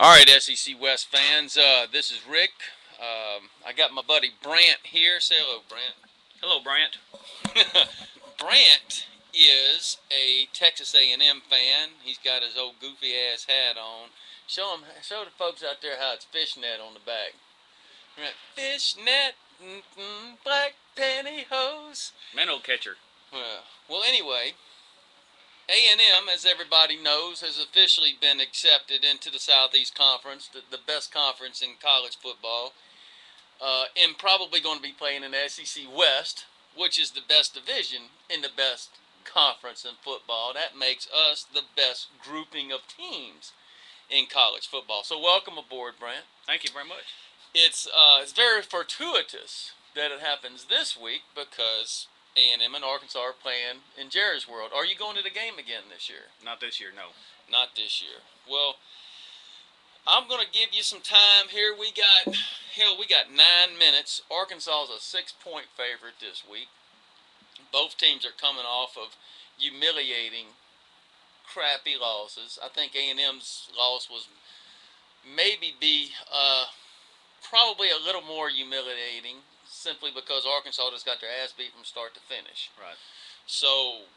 All right, SEC West fans, this is Rick. I got my buddy Brant here. Say hello, Brant. Hello, Brant. Brant is a Texas A&M fan. He's got his old goofy ass hat on. Show the folks out there how it's fishnet on the back. Right. Fishnet, black pantyhose. Minnow catcher. Well, anyway, A&M, as everybody knows, has officially been accepted into the Southeast Conference, the best conference in college football, and probably going to be playing in the SEC West, which is the best division in the best conference in football. That makes us the best grouping of teams in college football. So welcome aboard, Brant. Thank you very much. It's very fortuitous that it happens this week because A&M and Arkansas are playing in Jerry's World. Are you going to the game again this year? Not this year, no. Not this year. Well, I'm going to give you some time here. We got 9 minutes. Arkansas is a 6-point favorite this week. Both teams are coming off of humiliating, crappy losses. I think A&M's loss was probably a little more humiliating simply because Arkansas just got their ass beat from start to finish. Right. So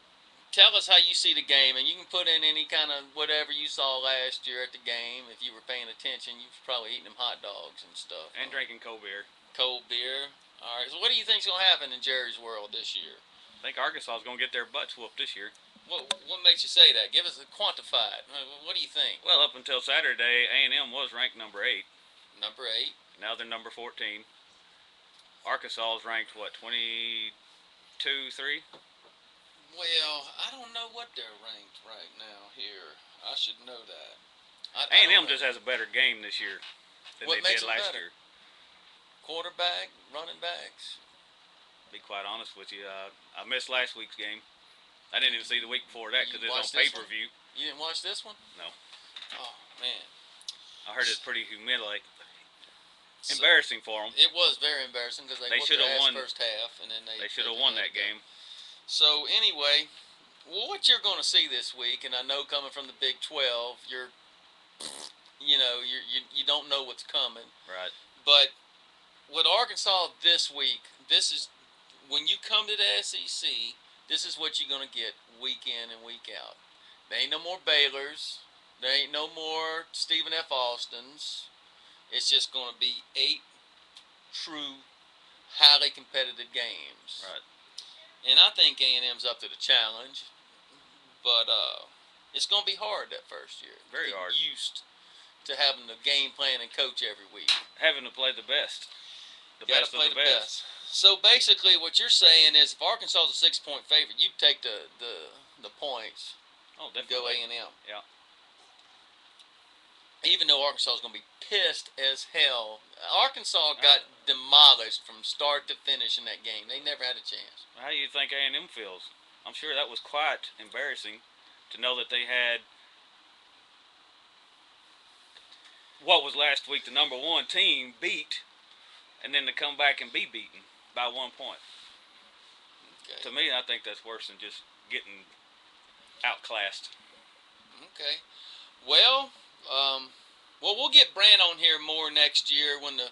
tell us how you see the game, and you can put in any kind of whatever you saw last year at the game. If you were paying attention, you've probably eaten them hot dogs and stuff. And drinking cold beer. Cold beer. All right. So what do you think's gonna happen in Jerry's World this year? I think Arkansas is going to get their butts whooped this year. What makes you say that? Give us a quantified. What do you think? Well, up until Saturday, A&M was ranked number 8. Number 8. Now they're number 14. Arkansas is ranked, what, 22, 3? Well, I don't know what they're ranked right now here. I should know that. A&M just has a better game this year than What they makes did them last better? year. Quarterback, running backs. To be quite honest with you, I missed last week's game. I didn't even see the week before that because You it's watched on this one? pay-per-view. You didn't watch this one? No. Oh man. I heard it's pretty humiliating. So, Embarrassing for them. it was very embarrassing because they whooped should their have ass won. first half, and then They should have won that game. So anyway, well, what you're going to see this week, and I know coming from the Big 12, you don't know what's coming. Right. But with Arkansas this week, this is when you come to the SEC, this is what you're going to get week in and week out. There ain't no more Baylors. There ain't no more Stephen F. Austins. It's just going to be 8 true, highly competitive games. Right. And I think A&M's up to the challenge, but it's going to be hard that first year. Very Get hard. used to having the game plan and coach every week. Having to play the best. The Got best to play of the best. So basically, what you're saying is, if Arkansas is a 6-point favorite, you take the points. Oh, Go definitely. A&M. Yeah. Even though Arkansas is going to be pissed as hell. Arkansas got demolished from start to finish in that game. They never had a chance. How do you think A&M feels? I'm sure that was quite embarrassing to know that they had what was last week the number 1 team beat, and then to come back and be beaten by 1 point. Okay. To me, I think that's worse than just getting outclassed. Okay. Well, we'll get Brant on here more next year when the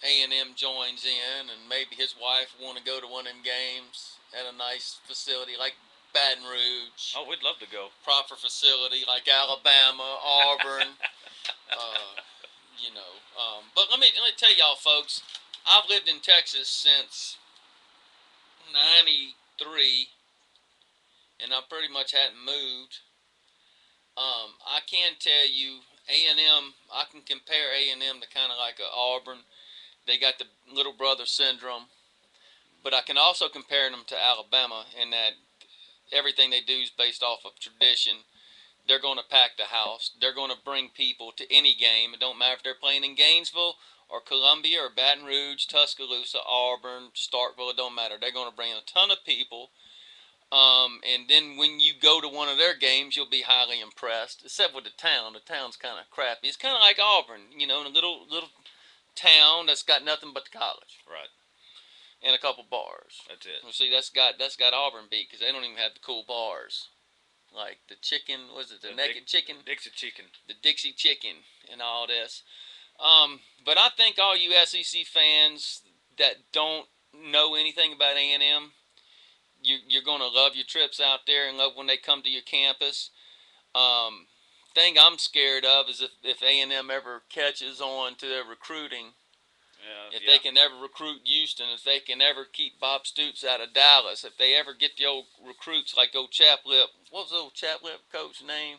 A&M joins in, and maybe his wife want to go to one of them games at a nice facility like Baton Rouge. Oh, we'd love to go. Proper facility like Alabama, Auburn. uh, but let me tell y'all, folks. I've lived in Texas since '93, and I pretty much hadn't moved. I can tell you, A&M. I can compare A&M to kind of like a Auburn. They got the little brother syndrome, but I can also compare them to Alabama in that everything they do is based off of tradition. They're going to pack the house. They're going to bring people to any game. It don't matter if they're playing in Gainesville or Columbia or Baton Rouge, Tuscaloosa, Auburn, Starkville. It don't matter. They're going to bring a ton of people. And then when you go to one of their games, you'll be highly impressed. Except with the town. The town's kind of crappy. It's kind of like Auburn, in a little town that's got nothing but the college. Right. And a couple bars. That's it. Well, see, that's got Auburn beat because they don't even have the cool bars. like the chicken, was it the The naked chicken? Dixie chicken. The Dixie chicken and all this. But I think all you SEC fans that don't know anything about A&M, you're going to love your trips out there and love when they come to your campus. Thing I'm scared of is if A&M ever catches on to their recruiting, if they can ever recruit Houston, if they can ever keep Bob Stoops out of Dallas, if they ever get the old recruits like old Chaplip, what was the old Chaplip coach name?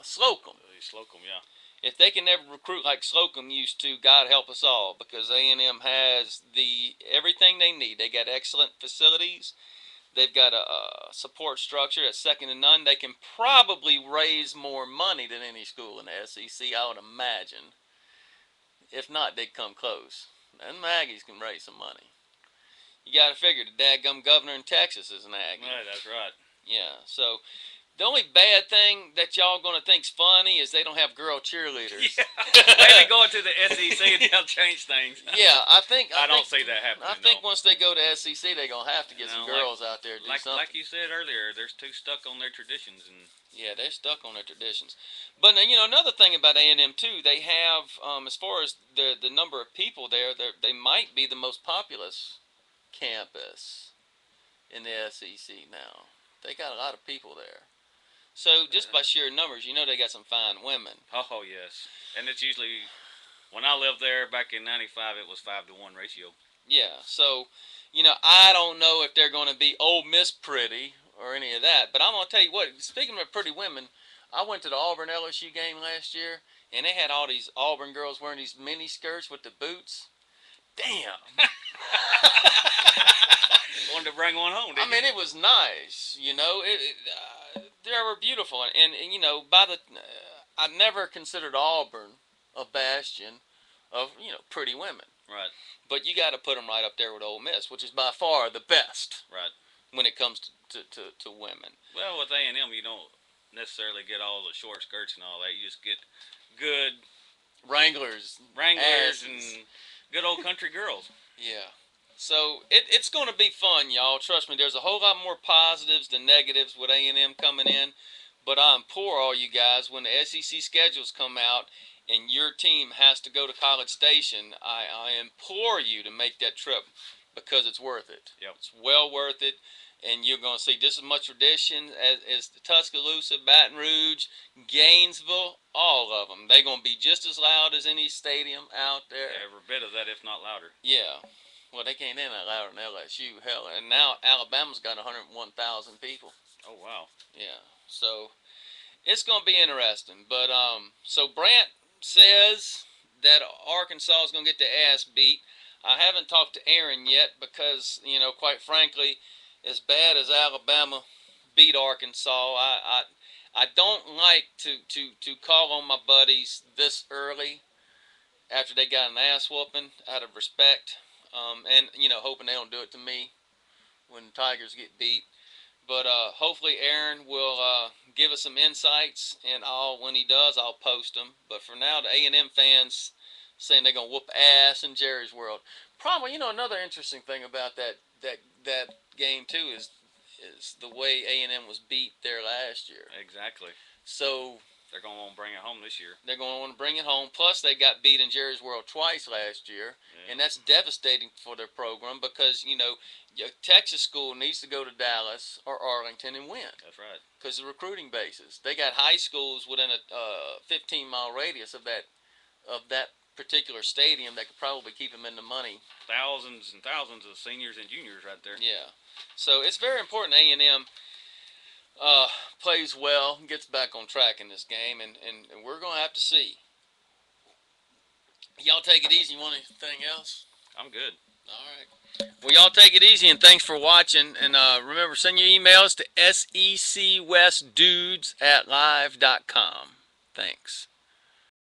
Slocum. Slocum, yeah. If they can ever recruit like Slocum used to, God help us all, because A&M has everything they need. They got excellent facilities. They've got a support structure that's second to none. They can probably raise more money than any school in the SEC, I would imagine. If not, they'd come close. And the Aggies can raise some money. You got to figure the dadgum governor in Texas is an Aggie. Right, that's right. Yeah, so the only bad thing that y'all gonna think's funny is they don't have girl cheerleaders. Yeah. Maybe going to the SEC and they'll change things. Yeah, I don't see that happening. I think once they go to SEC, they're gonna have to get some girls out there to do something. Like you said earlier, they're too stuck on their traditions and. Yeah, they're stuck on their traditions. But another thing about A&M too, they have as far as the number of people there, they might be the most populous campus in the SEC now. They got a lot of people there. So just by sheer numbers, they got some fine women. Oh yes, and it's usually when I lived there back in '95, it was 5-to-1 ratio. Yeah, so I don't know if they're going to be Ole Miss pretty or any of that, but I'm going to tell you what. Speaking of pretty women, I went to the Auburn LSU game last year, and they had all these Auburn girls wearing these mini skirts with the boots. Damn. Wanted to bring one home. I mean, it was nice. They were beautiful, and I never considered Auburn a bastion of pretty women. Right. But you got to put them right up there with Ole Miss, which is by far the best. Right. When it comes to women. Well, with A&M, you don't necessarily get all the short skirts and all that. You just get good Wranglers and good old country girls. Yeah. So it's going to be fun, y'all. Trust me, there's a whole lot more positives than negatives with A&M coming in. But I implore all you guys, when the SEC schedules come out and your team has to go to College Station, I implore you to make that trip because it's worth it. Yep. It's well worth it. And you're going to see just as much tradition as the Tuscaloosa, Baton Rouge, Gainesville, all of them. They're going to be just as loud as any stadium out there. Every bit of that, if not louder. Yeah. Well, they can't in that louder than LSU. Hell, and now Alabama's got 101,000 people. Oh, wow. Yeah. So it's going to be interesting. But so Brant says that Arkansas is going to get their ass beat. I haven't talked to Aaron yet because, quite frankly, as bad as Alabama beat Arkansas, I don't like to call on my buddies this early after they got an ass whooping out of respect, and hoping they don't do it to me when the Tigers get beat. But hopefully Aaron will give us some insights, and when he does, I'll post them. But for now, the A&M fans saying they're gonna whoop ass in Jerry's World. Probably, another interesting thing about that game too is the way A&M was beat there last year. Exactly. So they're going to want to bring it home this year. They're going to want to bring it home. Plus, they got beat in Jerry's World twice last year, and that's devastating for their program because Texas school needs to go to Dallas or Arlington and win. That's right. Because the recruiting bases, they got high schools within a 15-mile radius of that particular stadium that could probably keep them in the money. Thousands and thousands of seniors and juniors right there. Yeah. So it's very important A&M plays well, gets back on track in this game, and we're going to have to see. Y'all take it easy. You want anything else? I'm good. All right. Well, y'all take it easy, and thanks for watching. And remember, send your emails to secwestdudes@live.com. Thanks.